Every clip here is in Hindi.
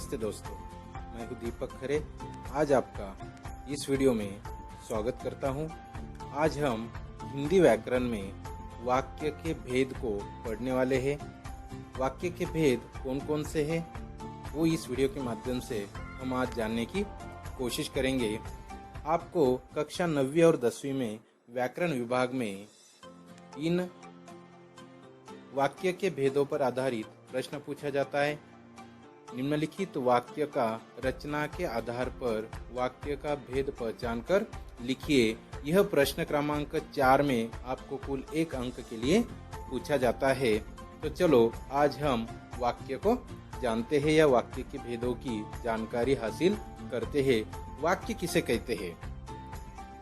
नमस्ते दोस्तों, मैं हूं दीपक खरे। आज आपका इस वीडियो में स्वागत करता हूं। आज हम हिंदी व्याकरण में वाक्य के भेद को पढ़ने वाले हैं। वाक्य के भेद कौन कौन से हैं वो इस वीडियो के माध्यम से हम आज जानने की कोशिश करेंगे। आपको कक्षा 9वीं और 10वीं में व्याकरण विभाग में इन वाक्य के भेदों पर आधारित प्रश्न पूछा जाता है। निम्नलिखित वाक्य का रचना के आधार पर वाक्य का भेद पहचान कर लिखिए। यह प्रश्न क्रमांक 4 में आपको कुल 1 अंक के लिए पूछा जाता है। तो चलो आज हम वाक्य को जानते हैं या वाक्य के भेदों की जानकारी हासिल करते हैं। वाक्य किसे कहते हैं?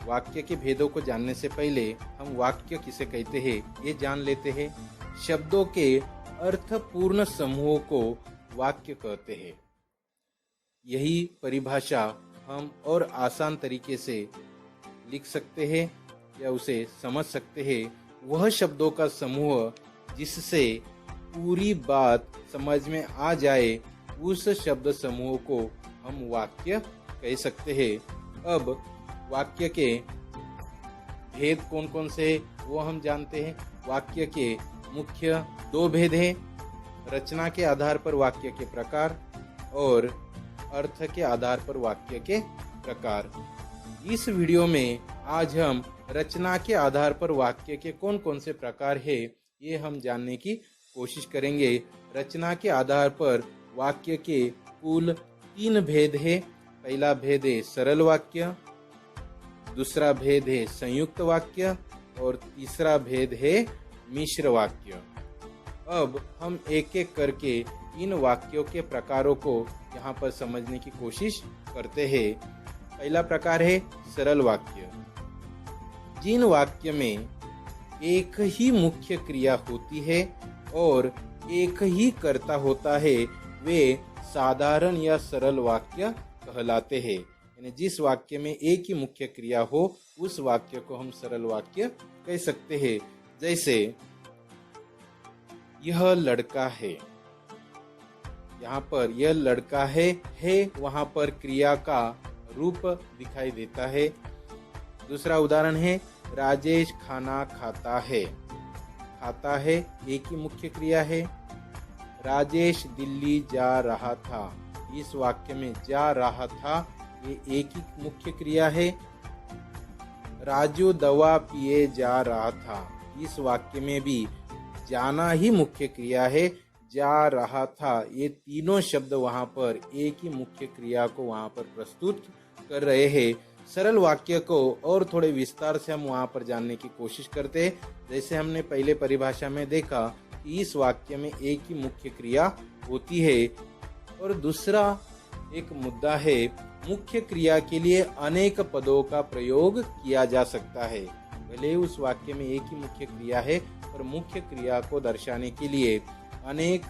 वाक्य के भेदों को जानने से पहले हम वाक्य किसे कहते हैं ये जान लेते हैं। शब्दों के अर्थपूर्ण समूहों को वाक्य कहते हैं। यही परिभाषा हम और आसान तरीके से लिख सकते हैं या उसे समझ सकते हैं। वह शब्दों का समूह जिससे पूरी बात समझ में आ जाए, उस शब्द समूह को हम वाक्य कह सकते हैं। अब वाक्य के भेद कौन कौन से हैं वो हम जानते हैं। वाक्य के मुख्य 2 भेद हैं: रचना के आधार पर वाक्य के प्रकार और अर्थ के आधार पर वाक्य के प्रकार। इस वीडियो में आज हम रचना के आधार पर वाक्य के कौन कौन से प्रकार है ये हम जानने की कोशिश करेंगे। रचना के आधार पर वाक्य के कुल 3 भेद है। पहला भेद है सरल वाक्य, दूसरा भेद है संयुक्त वाक्य और तीसरा भेद है मिश्र वाक्य। अब हम एक एक करके इन वाक्यों के प्रकारों को यहाँ पर समझने की कोशिश करते हैं। पहला प्रकार है सरल वाक्य। जिन वाक्य में एक ही मुख्य क्रिया होती है और एक ही कर्ता होता है वे साधारण या सरल वाक्य कहलाते हैं। यानी जिस वाक्य में एक ही मुख्य क्रिया हो उस वाक्य को हम सरल वाक्य कह सकते हैं। जैसे यह लड़का है, यहाँ पर यह लड़का है वहाँ पर क्रिया का रूप दिखाई देता है। दूसरा उदाहरण है राजेश खाना खाता है। खाता है एक ही मुख्य क्रिया है। राजेश दिल्ली जा रहा था, इस वाक्य में जा रहा था ये एक ही मुख्य क्रिया है। राजू दवा पिए जा रहा था, इस वाक्य में भी जाना ही मुख्य क्रिया है। जा रहा था ये तीनों शब्द वहाँ पर एक ही मुख्य क्रिया को वहाँ पर प्रस्तुत कर रहे हैं। सरल वाक्य को और थोड़े विस्तार से हम वहाँ पर जानने की कोशिश करते हैं। जैसे हमने पहले परिभाषा में देखा कि इस वाक्य में एक ही मुख्य क्रिया होती है। और दूसरा एक मुद्दा है मुख्य क्रिया के लिए अनेक पदों का प्रयोग किया जा सकता है। भले उस वाक्य में एक ही मुख्य क्रिया है पर मुख्य क्रिया को दर्शाने के लिए अनेक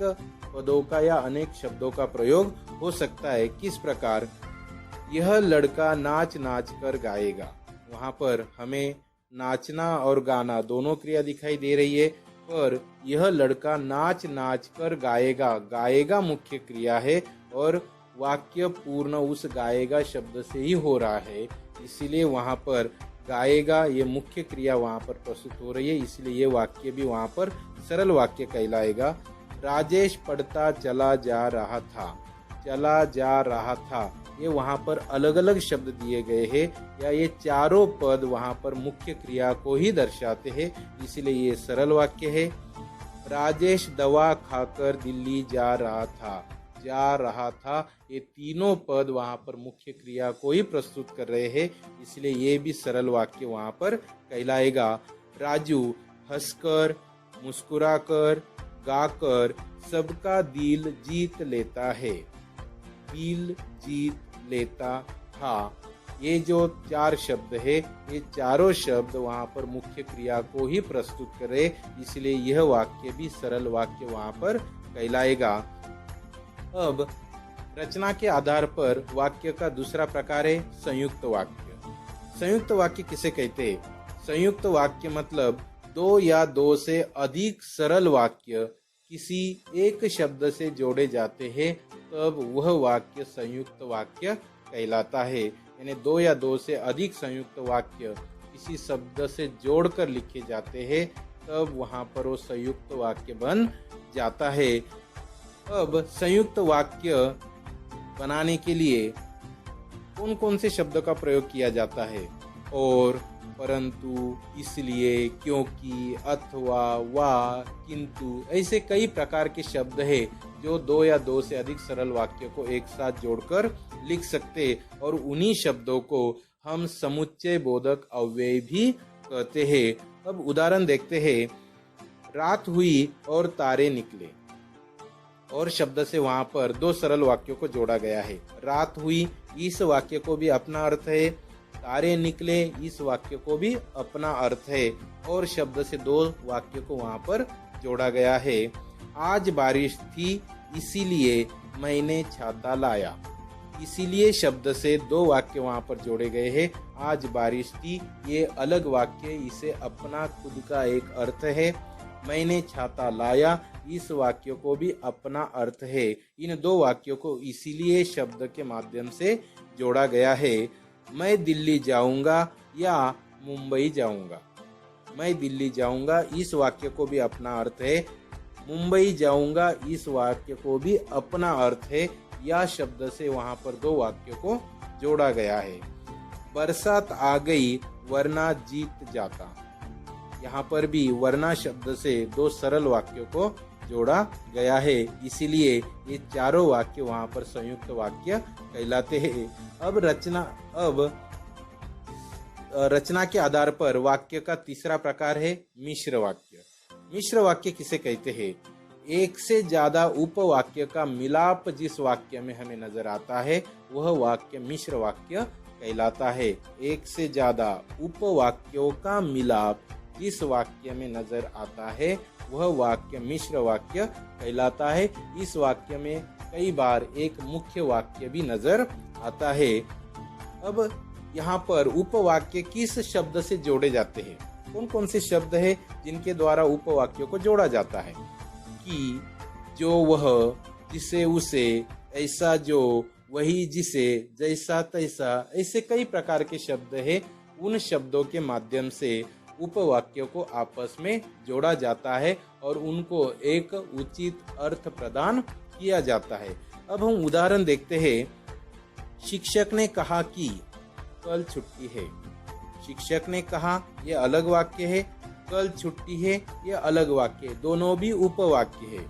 पदों का या अनेक शब्दों का प्रयोग हो सकता है। किस प्रकार? यह लड़का नाच नाच कर गाएगा। वहाँ पर हमें नाचना और गाना दोनों क्रिया दिखाई दे रही है, पर यह लड़का नाच नाच कर गाएगा, गाएगा मुख्य क्रिया है और वाक्य पूर्ण उस गाएगा शब्द से ही हो रहा है। इसीलिए वहाँ पर गाएगा ये मुख्य क्रिया वहाँ पर प्रस्तुत हो रही है, इसलिए ये वाक्य भी वहाँ पर सरल वाक्य कहलाएगा। राजेश पढ़ता चला जा रहा था, चला जा रहा था ये वहाँ पर अलग अलग शब्द दिए गए हैं या ये चारों पद वहाँ पर मुख्य क्रिया को ही दर्शाते हैं, इसलिए ये सरल वाक्य है। राजेश दवा खाकर दिल्ली जा रहा था, जा रहा था ये तीनों पद वहाँ पर मुख्य क्रिया को ही प्रस्तुत कर रहे हैं, इसलिए ये भी सरल वाक्य वहाँ पर कहलाएगा। राजू हंसकर, मुस्कुराकर, गाकर सबका दिल जीत लेता है, दिल जीत लेता था। ये जो 4 शब्द है ये चारों शब्द वहाँ पर मुख्य क्रिया को ही प्रस्तुत कर रहे, इसलिए यह वाक्य भी सरल वाक्य वहाँ पर कहलाएगा। अब रचना के आधार पर वाक्य का दूसरा प्रकार है संयुक्त वाक्य। संयुक्त वाक्य किसे कहते हैं? संयुक्त वाक्य मतलब 2 या 2 से अधिक सरल वाक्य किसी एक शब्द से जोड़े जाते हैं तब वह वाक्य संयुक्त वाक्य कहलाता है। यानी दो या दो से अधिक संयुक्त वाक्य किसी शब्द से जोड़कर लिखे जाते हैं तब वहाँ पर वो संयुक्त वाक्य बन जाता है। अब संयुक्त वाक्य बनाने के लिए कौन कौन से शब्द का प्रयोग किया जाता है? और, परंतु, इसलिए, क्योंकि, अथवा, वा, किंतु, ऐसे कई प्रकार के शब्द हैं जो दो या दो से अधिक सरल वाक्य को एक साथ जोड़कर लिख सकते हैं और उन्हीं शब्दों को हम समुच्चय बोधक अव्यय भी कहते हैं। अब उदाहरण देखते हैं। रात हुई और तारे निकले और शब्द से वहां पर दो सरल वाक्यों को जोड़ा गया है। रात हुई इस वाक्य को भी अपना अर्थ है, तारे निकले इस वाक्य को भी अपना अर्थ है और शब्द से दो वाक्यों को वहां पर जोड़ा गया है। आज बारिश थी इसीलिए मैंने छाता लाया। इसीलिए शब्द से दो वाक्य वहां पर जोड़े गए हैं। आज बारिश थी ये अलग वाक्य, इसे अपना खुद का एक अर्थ है। मैंने छाता लाया इस वाक्य को भी अपना अर्थ है। इन दो वाक्यों को इसीलिए शब्द के माध्यम से जोड़ा गया है। मैं दिल्ली जाऊंगा या मुंबई जाऊंगा। मैं दिल्ली जाऊंगा इस वाक्य को भी अपना अर्थ है। मुंबई जाऊंगा इस वाक्य को भी अपना अर्थ है। या शब्द से वहां पर दो वाक्यों को जोड़ा गया है। बरसात आ गई वरना जीत जाता। यहाँ पर भी वरना शब्द से दो सरल वाक्यों को जोड़ा गया है, इसीलिए ये चारों वाक्य वहां पर संयुक्त वाक्य कहलाते हैं। अब रचना के आधार पर वाक्य का तीसरा प्रकार है मिश्र वाक्य। मिश्र वाक्य किसे कहते हैं? एक से ज्यादा उपवाक्य का मिलाप जिस वाक्य में हमें नजर आता है वह वाक्य मिश्र वाक्य कहलाता है। एक से ज्यादा उपवाक्यों का मिलाप जिस वाक्य में नजर आता है वह वाक्य मिश्र वाक्य कहलाता है। इस वाक्य में कई बार एक मुख्य वाक्य भी नजर आता है। अब यहाँ पर उपवाक्य किस शब्द से जोड़े जाते हैं? कौन कौन से शब्द है जिनके द्वारा उपवाक्यों को जोड़ा जाता है? कि, जो, वह, जिसे, उसे, ऐसा, जो, वही, जिसे, जैसा, तैसा, ऐसे कई प्रकार के शब्द है। उन शब्दों के माध्यम से उपवाक्यों को आपस में जोड़ा जाता है और उनको एक उचित अर्थ प्रदान किया जाता है। अब हम उदाहरण देखते हैं। शिक्षक ने कहा कि कल छुट्टी है। शिक्षक ने कहा, यह अलग वाक्य है। कल छुट्टी है, यह अलग वाक्य है। दोनों भी उपवाक्य है।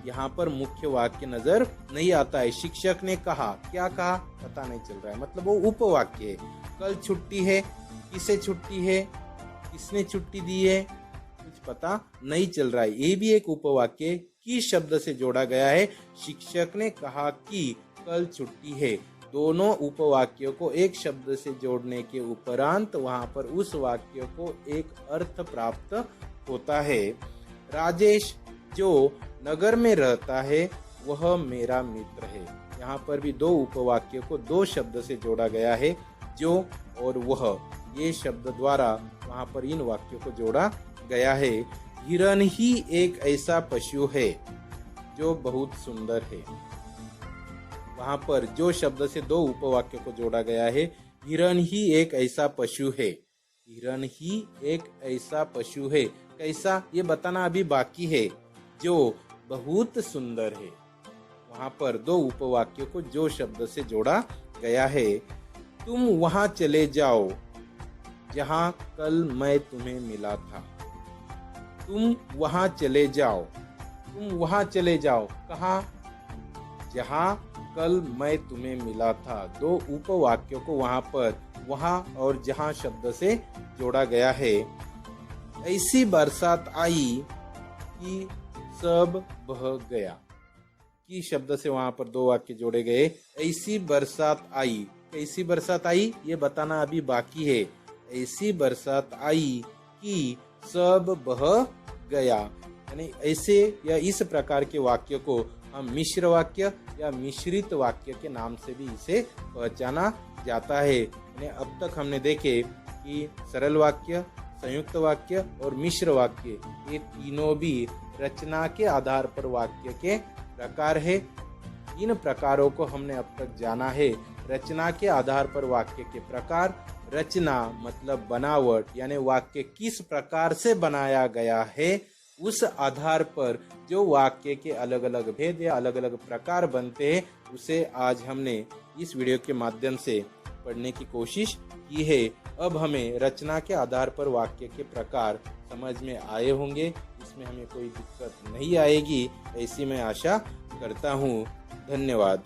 यहाँ पर मुख्य वाक्य नजर नहीं आता है। शिक्षक ने कहा, क्या कहा पता नहीं चल रहा है, मतलब वो उपवाक्य है। कल छुट्टी है, किसे छुट्टी है, किसने छुट्टी दी है, कुछ पता नहीं चल रहा है। ये भी एक उपवाक्य की शब्द से जोड़ा गया है। शिक्षक ने कहा कि कल छुट्टी है। दोनों उपवाक्यों को एक शब्द से जोड़ने के उपरांत वहां पर उस वाक्य को एक अर्थ प्राप्त होता है। राजेश जो नगर में रहता है वह मेरा मित्र है। यहाँ पर भी दो उपवाक्यों को दो शब्द से जोड़ा गया है, जो और वह। ये शब्द द्वारा वहां पर इन वाक्यों को जोड़ा गया है। हिरण ही एक ऐसा पशु है जो बहुत सुंदर है। वहां पर जो शब्द से दो उपवाक्य को जोड़ा गया है, हिरण ही एक ऐसा पशु है। हिरण ही एक ऐसा पशु है, कैसा ये बताना अभी बाकी है। जो बहुत सुंदर है। वहां पर दो उपवाक्यों को जो शब्द से जोड़ा गया है। तुम वहां चले जाओ जहां कल मैं तुम्हें मिला था। तुम वहां चले जाओ। तुम वहां चले जाओ कहाँ? जहां कल मैं तुम्हें मिला था। दो उपवाक्यों को वहां पर वहां और जहां शब्द से जोड़ा गया है। ऐसी बरसात आई कि सब बह गया। की शब्द से वहां पर दो वाक्य जोड़े गए। ऐसी बरसात आई, कैसी बरसात आई ये बताना अभी बाकी है। ऐसी बरसात आई कि सब बह गया। यानी ऐसे या इस प्रकार के वाक्य को हम मिश्र वाक्य या मिश्रित वाक्य के नाम से भी इसे पहचाना जाता है। यानी अब तक हमने देखे कि सरल वाक्य, संयुक्त वाक्य और मिश्र वाक्य, ये तीनों भी रचना के आधार पर वाक्य के प्रकार है। इन प्रकारों को हमने अब तक जाना है। रचना के आधार पर वाक्य के प्रकार, रचना मतलब बनावट, यानी वाक्य किस प्रकार से बनाया गया है, उस आधार पर जो वाक्य के अलग अलग भेद या अलग अलग प्रकार बनते हैं, उसे आज हमने इस वीडियो के माध्यम से पढ़ने की कोशिश की है। अब हमें रचना के आधार पर वाक्य के प्रकार समझ में आए होंगे, इसमें हमें कोई दिक्कत नहीं आएगी, ऐसी मैं आशा करता हूँ। धन्यवाद।